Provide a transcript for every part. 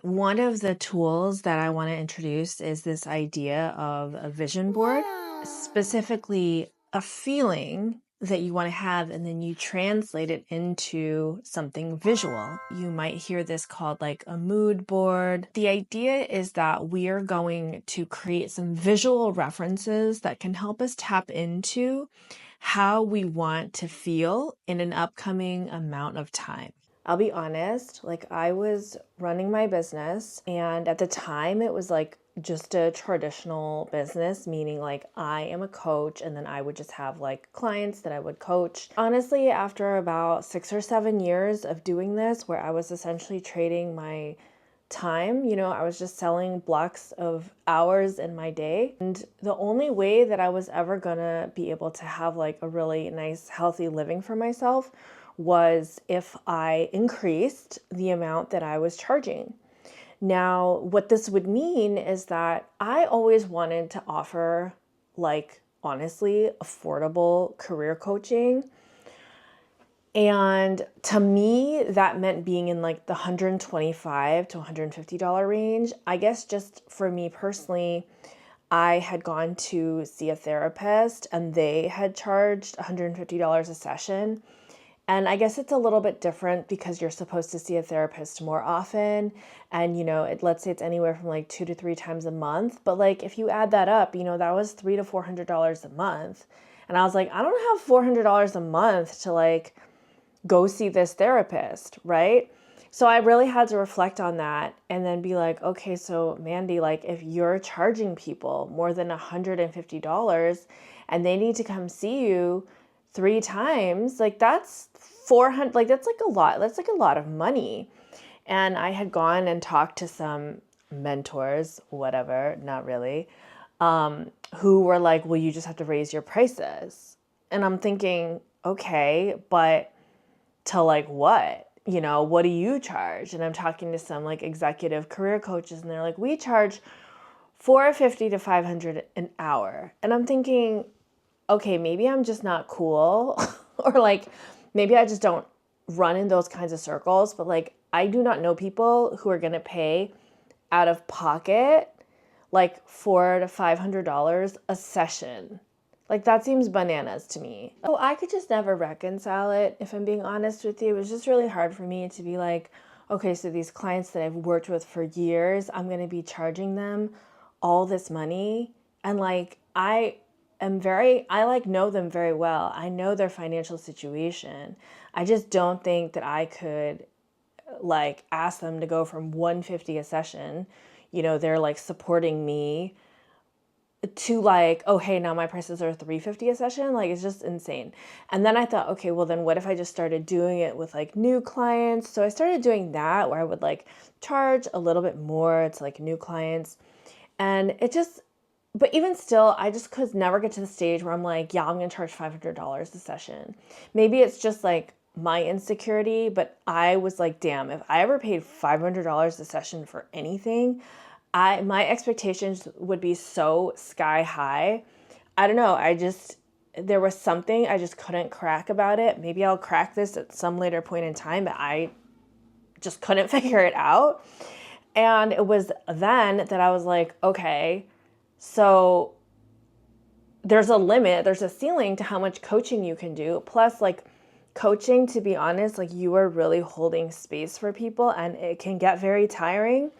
One of the tools that I want to introduce is this idea of a vision board, specifically a feeling that you want to have, and then you translate it into something visual. You might hear this called like a mood board. The idea is that we are going to create some visual references that can help us tap into how we want to feel in an upcoming amount of time. I'll be honest, like I was running my business, and at the time it was like just a traditional business, meaning like I am a coach and then I would just have like clients that I would coach. Honestly, after about 6 or 7 years of doing this, where I was essentially trading my time, I was just selling blocks of hours in my day. And the only way that I was ever gonna be able to have like a really nice, healthy living for myself was if I increased the amount that I was charging. Now, what this would mean is that I always wanted to offer, like, honestly, affordable career coaching. And to me, that meant being in like the $125 to $150 range. I guess just for me personally, I had gone to see a therapist and they had charged $150 a session. And I guess it's a little bit different because you're supposed to see a therapist more often. And, let's say it's anywhere from like 2 to 3 times a month. But like, if you add that up, that was $300 to $400 a month. And I was like, I don't have $400 a month to like go see this therapist, right? So I really had to reflect on that and then be like, okay, so Mandy, like if you're charging people more than $150 and they need to come see you 3 times, like that's 400, like that's like a lot. That's like a lot of money. And I had gone and talked to some mentors, whatever, not really, who were like, well, you just have to raise your prices. And I'm thinking, okay, but to like what? What do you charge? And I'm talking to some like executive career coaches and they're like, we charge $450 to $500 an hour. And I'm thinking, okay, maybe I'm just not cool or like maybe I just don't run in those kinds of circles, but like I do not know people who are going to pay out of pocket like $400 to $500 a session. Like that seems bananas to me. So I could just never reconcile it, if I'm being honest with you. It was just really hard for me to be like, okay, so these clients that I've worked with for years, I'm going to be charging them all this money. And like, I like know them very well. I know their financial situation. I just don't think that I could like ask them to go from $150 a session, they're like supporting me, to like, oh, hey, now my prices are $350 a session. Like, it's just insane. And then I thought, okay, well then what if I just started doing it with like new clients? So I started doing that where I would like charge a little bit more to like new clients. And it just, but even still, I just could never get to the stage where I'm like, yeah, I'm going to charge $500 a session. Maybe it's just like my insecurity, but I was like, damn, if I ever paid $500 a session for anything, my expectations would be so sky high. I don't know. There was something I just couldn't crack about it. Maybe I'll crack this at some later point in time, but I just couldn't figure it out. And it was then that I was like, okay, so there's a limit, there's a ceiling to how much coaching you can do. Plus, like, coaching, to be honest, like you are really holding space for people and it can get very tiring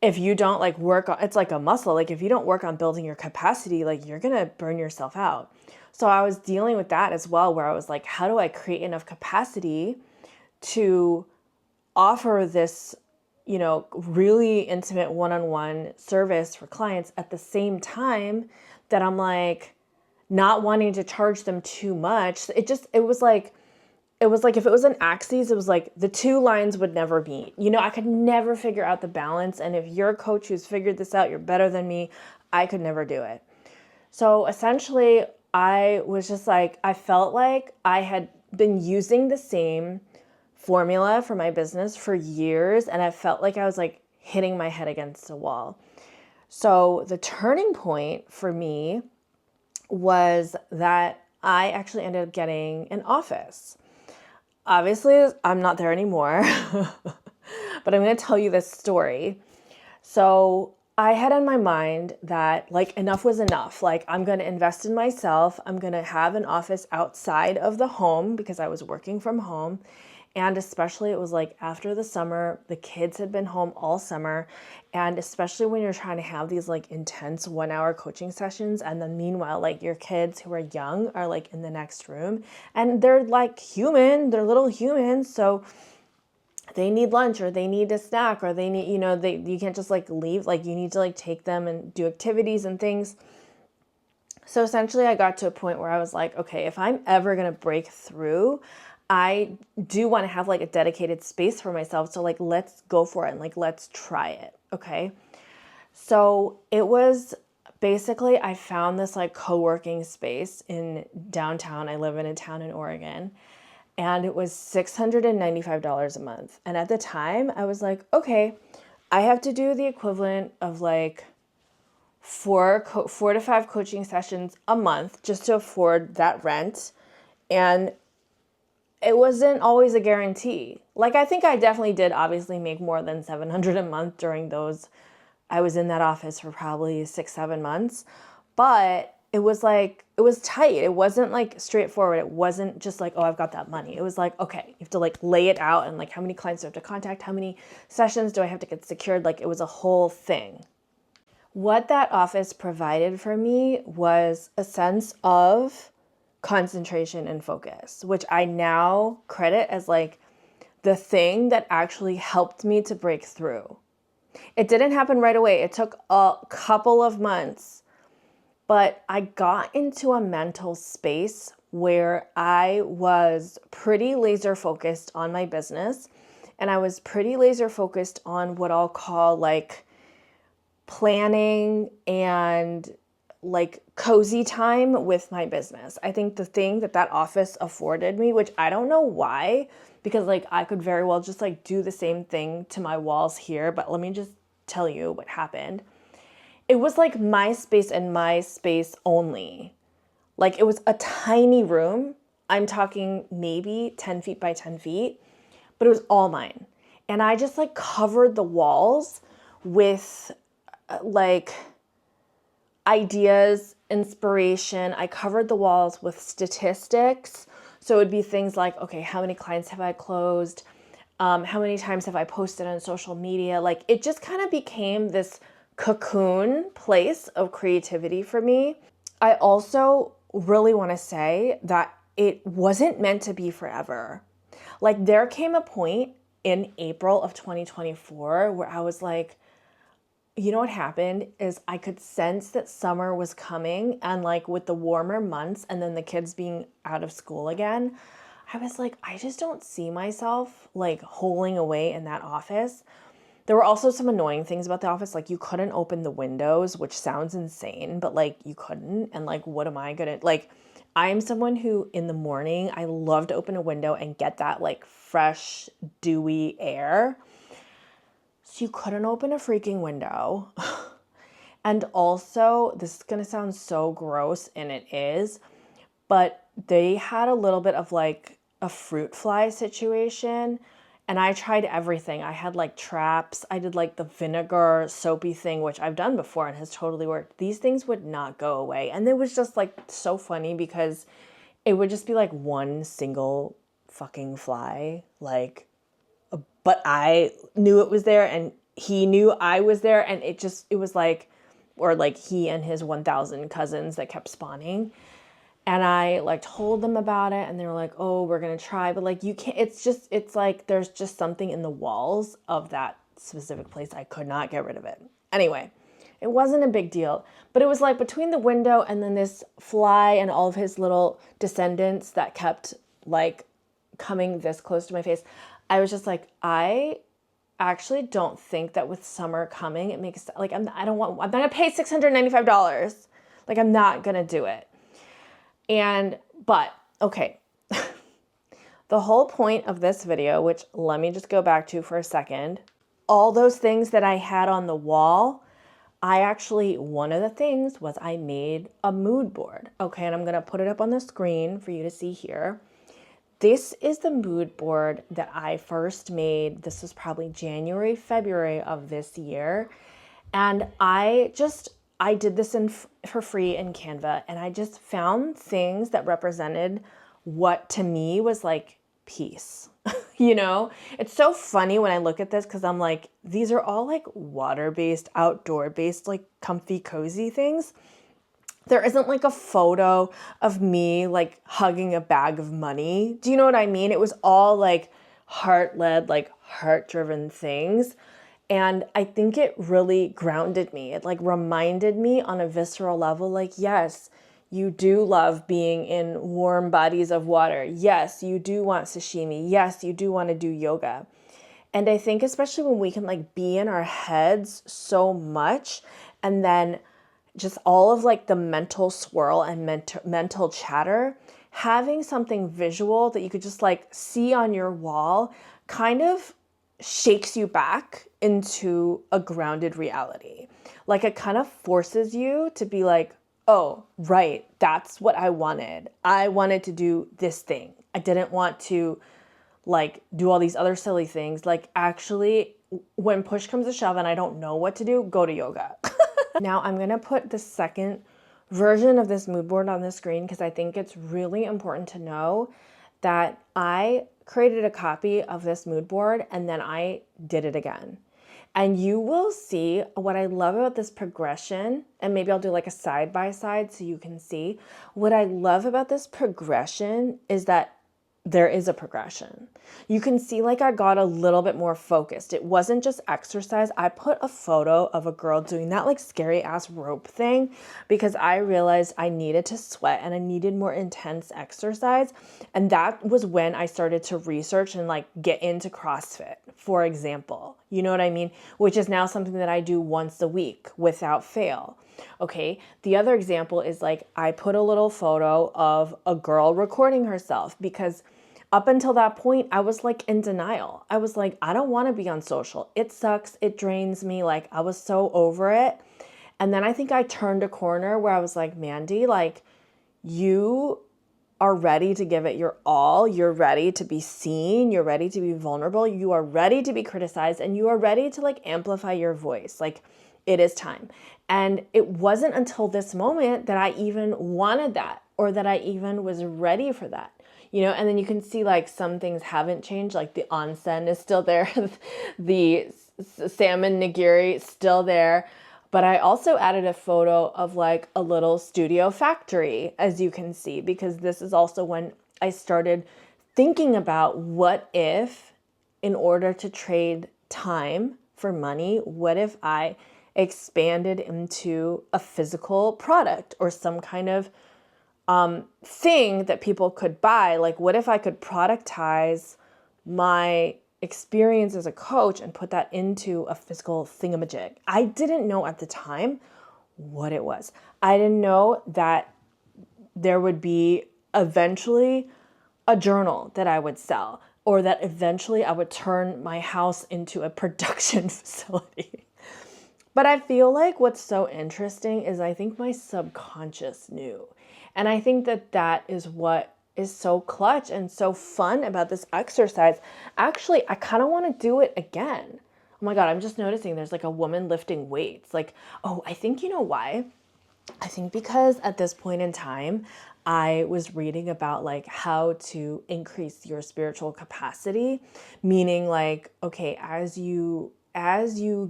if you don't like work on, it's like a muscle. Like if you don't work on building your capacity, like you're going to burn yourself out. So I was dealing with that as well, where I was like, how do I create enough capacity to offer this, really intimate one-on-one service for clients at the same time that I'm like not wanting to charge them too much. It was like if it was an axis, it was like the two lines would never meet. I could never figure out the balance. And if you're a coach who's figured this out, you're better than me. I could never do it. So essentially, I was just like, I felt like I had been using the same formula for my business for years. And I felt like I was like hitting my head against a wall. So the turning point for me was that I actually ended up getting an office. Obviously, I'm not there anymore, but I'm going to tell you this story. So I had in my mind that like enough was enough. Like I'm going to invest in myself. I'm going to have an office outside of the home because I was working from home. And especially it was like after the summer, the kids had been home all summer. And especially when you're trying to have these like intense 1 hour coaching sessions. And then meanwhile, like your kids who are young are like in the next room and they're like human, they're little humans. So they need lunch or they need a snack or they need, you can't just like leave, like you need to like take them and do activities and things. So essentially I got to a point where I was like, okay, if I'm ever going to break through, I do want to have like a dedicated space for myself. So like, let's go for it and like, let's try it. Okay. So it was basically, I found this like co-working space in downtown. I live in a town in Oregon and it was $695 a month. And at the time I was like, okay, I have to do the equivalent of like four to five coaching sessions a month just to afford that rent. And it wasn't always a guarantee. Like, I think I definitely did obviously make more than $700 a month during those. I was in that office for probably 6-7 months, but it was like, it was tight. It wasn't like straightforward. It wasn't just like, oh, I've got that money. It was like, okay, you have to like lay it out and like how many clients do I have to contact? How many sessions do I have to get secured? Like it was a whole thing. What that office provided for me was a sense of concentration and focus, which I now credit as like the thing that actually helped me to break through. It didn't happen right away. It took a couple of months, but I got into a mental space where I was pretty laser focused on my business and I was pretty laser focused on what I'll call like planning and like cozy time with my business. I think the thing that office afforded me, which I don't know why, because like I could very well just like do the same thing to my walls here, but let me just tell you what happened. It was like my space and my space only. Like it was a tiny room. I'm talking maybe 10 feet by 10 feet, but it was all mine. And I just like covered the walls with like ideas, inspiration. I covered the walls with statistics. So it would be things like, okay, how many clients have I closed? How many times have I posted on social media? Like it just kind of became this cocoon place of creativity for me. I also really want to say that it wasn't meant to be forever. Like there came a point in April of 2024 where I was like, you know what happened is I could sense that summer was coming and like with the warmer months and then the kids being out of school again, I was like, I just don't see myself like holing away in that office. There were also some annoying things about the office. Like you couldn't open the windows, which sounds insane, but like you couldn't. And like, what am I gonna, like, I am someone who in the morning, I love to open a window and get that like fresh, dewy air. So you couldn't open a freaking window. And also, this is going to sound so gross, and it is, but they had a little bit of like a fruit fly situation. And I tried everything. I had like traps. I did like the vinegar soapy thing, which I've done before and has totally worked. These things would not go away. And it was just like so funny because it would just be like one single fucking fly, like, but I knew it was there and he knew I was there and it was like, or like he and his 1,000 cousins that kept spawning. And I like told them about it and they were like, oh, we're going to try. But like, you can't, it's like, there's just something in the walls of that specific place. I could not get rid of it. Anyway, it wasn't a big deal, but it was like between the window and then this fly and all of his little descendants that kept like coming this close to my face. I was just like, I actually don't think that with summer coming, it makes like, I'm not going to pay $695. Like, I'm not going to do it. But okay, the whole point of this video, which let me just go back to for a second, all those things that I had on the wall, one of the things was I made a mood board. Okay. And I'm going to put it up on the screen for you to see here. This is the mood board that I first made. This was probably January, February of this year. And I did this for free in Canva, and I just found things that represented what to me was like peace. You know, it's so funny when I look at this because I'm like, these are all like water-based, outdoor-based, like comfy, cozy things. There isn't like a photo of me like hugging a bag of money. Do you know what I mean? It was all like heart-led, like heart-driven things. And I think it really grounded me. It like reminded me on a visceral level, like, yes, you do love being in warm bodies of water. Yes, you do want sashimi. Yes, you do want to do yoga. And I think especially when we can like be in our heads so much, and then just all of like the mental swirl and mental chatter, having something visual that you could just like see on your wall kind of shakes you back into a grounded reality. Like it kind of forces you to be like, oh, right, that's what I wanted. I wanted to do this thing. I didn't want to like do all these other silly things. Like actually, when push comes to shove and I don't know what to do, go to yoga. Now I'm gonna put the second version of this mood board on the screen because I think it's really important to know that I created a copy of this mood board and then I did it again. And you will see what I love about this progression, and maybe I'll do like a side by side so you can see. What I love about this progression is that there is a progression. You can see like I got a little bit more focused. It wasn't just exercise. I put a photo of a girl doing that like scary ass rope thing because I realized I needed to sweat and I needed more intense exercise. And that was when I started to research and like get into CrossFit, for example. You know what I mean? Which is now something that I do once a week without fail. Okay, the other example is like I put a little photo of a girl recording herself because up until that point, I was like in denial. I was like, I don't want to be on social. It sucks. It drains me. Like I was so over it. And then I think I turned a corner where I was like, Mandy, like you are ready to give it your all. You're ready to be seen. You're ready to be vulnerable. You are ready to be criticized and you are ready to like amplify your voice. Like it is time. And it wasn't until this moment that I even wanted that or that I even was ready for that. You know, and then you can see like some things haven't changed, like the onsen is still there, the salmon nigiri is still there. But I also added a photo of like a little studio factory, as you can see, because this is also when I started thinking about what if, in order to trade time for money, what if I expanded into a physical product or some kind of thing that people could buy. Like, what if I could productize my experience as a coach and put that into a physical thingamajig? I didn't know at the time what it was. I didn't know that there would be eventually a journal that I would sell, or that eventually I would turn my house into a production facility. But I feel like what's so interesting is I think my subconscious knew. And I think that that is what is so clutch and so fun about this exercise. Actually, I kind of want to do it again. Oh my God, I'm just noticing there's like a woman lifting weights. Like, oh, I think you know why? I think because at this point in time, I was reading about like how to increase your spiritual capacity, meaning like, okay, as you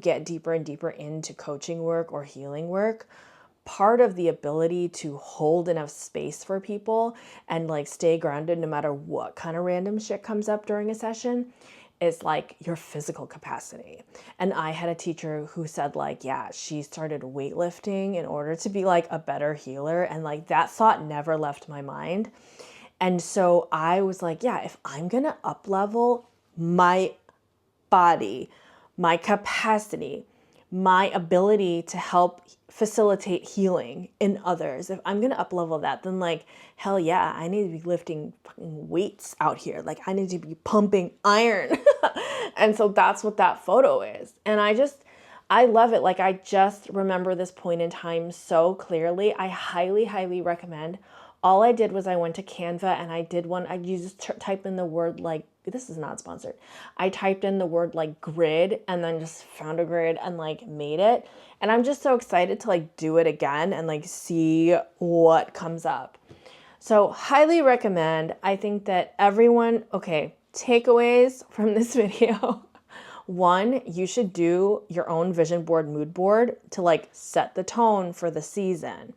get deeper and deeper into coaching work or healing work, part of the ability to hold enough space for people and like stay grounded no matter what kind of random shit comes up during a session is like your physical capacity. And I had a teacher who said like, yeah, she started weightlifting in order to be like a better healer. And like that thought never left my mind. And so I was like, yeah, if I'm going to up level my body, my capacity, my ability to help facilitate healing in others, if I'm going to up level that, then like, hell yeah, I need to be lifting fucking weights out here. Like I need to be pumping iron. And so that's what that photo is. And I love it. Like I just remember this point in time so clearly. I highly, highly recommend All I did was I went to Canva and I did one. You just type in the word like, this is not sponsored. I typed in the word like grid and then just found a grid and like made it. And I'm just so excited to like do it again and like see what comes up. So highly recommend. I think that everyone, okay, takeaways from this video. One, you should do your own vision board, mood board to like set the tone for the season.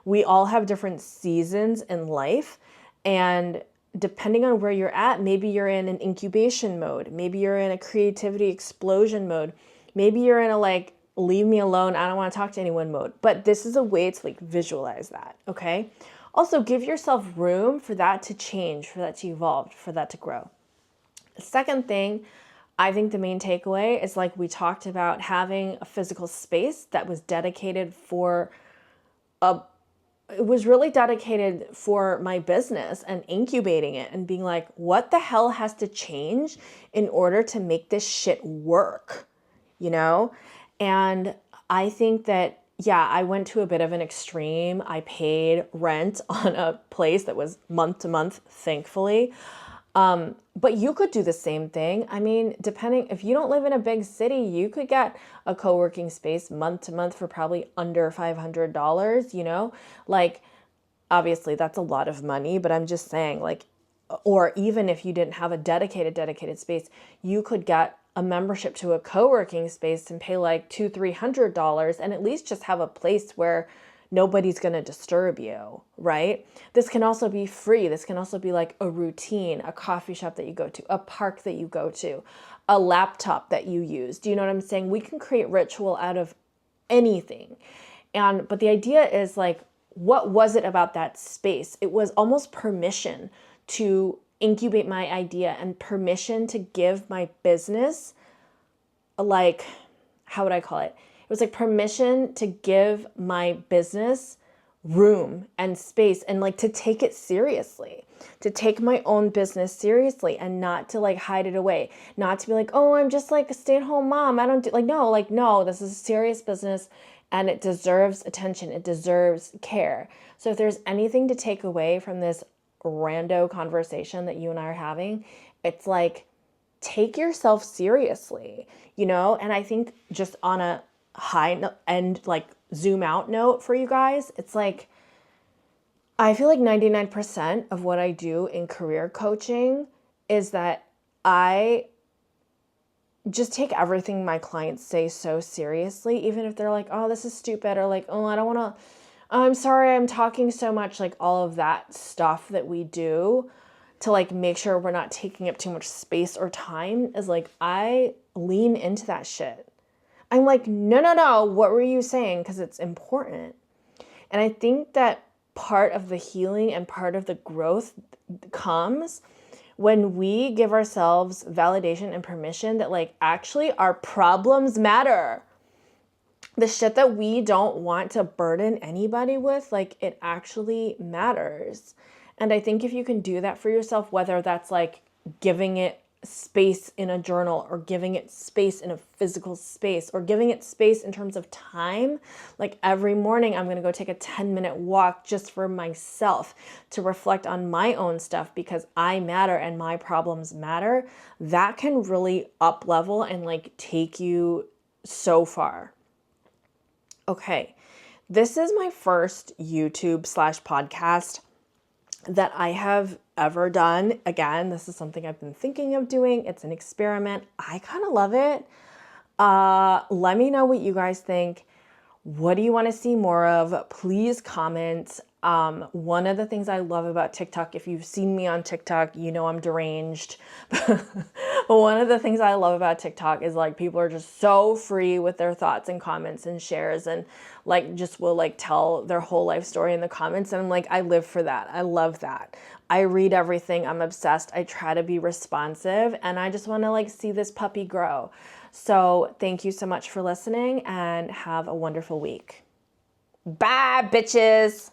We all have different seasons in life, and depending on where you're at, maybe you're in an incubation mode, maybe you're in a creativity explosion mode, maybe you're in a like, leave me alone, I don't want to talk to anyone mode. But this is a way to like visualize that, okay? Also, give yourself room for that to change, for that to evolve, for that to grow. The second thing, I think the main takeaway is like we talked about, having a physical space that was dedicated for it was really dedicated for my business and incubating it and being like, what the hell has to change in order to make this shit work, you know? And I think that, yeah, I went to a bit of an extreme. I paid rent on a place that was month to month, thankfully. But you could do the same thing. I mean, depending, if you don't live in a big city, you could get a co-working space month to month for probably under $500, you know? Like, obviously that's a lot of money, but I'm just saying, like, or even if you didn't have a dedicated space, you could get a membership to a co-working space and pay like $200-$300 and at least just have a place where nobody's going to disturb you, right? This can also be free. This can also be like a routine, a coffee shop that you go to, a park that you go to, a laptop that you use. Do you know what I'm saying? We can create ritual out of anything. But the idea is like, what was it about that space? It was almost permission to incubate my idea and permission to give my business, like, how would I call it? It was like permission to give my business room and space and like to take it seriously, to take my own business seriously and not to like hide it away, not to be like, oh, I'm just like a stay-at-home mom. I don't do no, this is a serious business and it deserves attention. It deserves care. So if there's anything to take away from this rando conversation that you and I are having, it's like, take yourself seriously, you know? And I think just on a high end, like zoom out note for you guys, it's like, I feel like 99% of what I do in career coaching is that I just take everything my clients say so seriously, even if they're like, oh, this is stupid, or like, oh, I don't want to, I'm sorry, I'm talking so much, like all of that stuff that we do to like make sure we're not taking up too much space or time is like, I lean into that shit. I'm like, no, what were you saying? Because it's important. And I think that part of the healing and part of the growth comes when we give ourselves validation and permission that like, actually our problems matter. The shit that we don't want to burden anybody with, like it actually matters. And I think if you can do that for yourself, whether that's like giving it space in a journal or giving it space in a physical space or giving it space in terms of time, like every morning I'm going to go take a 10-minute walk just for myself to reflect on my own stuff because I matter and my problems matter, that can really up level and like take you so far. Okay, this is my first YouTube/podcast that I have ever done. Again, this is something I've been thinking of doing. It's an experiment. I kind of love it. Let me know what you guys think. What do you want to see more of? Please comment. One of the things I love about TikTok, if you've seen me on TikTok, you know I'm deranged. But one of the things I love about TikTok is like people are just so free with their thoughts and comments and shares and like just will like tell their whole life story in the comments. And I'm like, I live for that. I love that. I read everything. I'm obsessed. I try to be responsive and I just want to like see this puppy grow. So thank you so much for listening and have a wonderful week. Bye, bitches.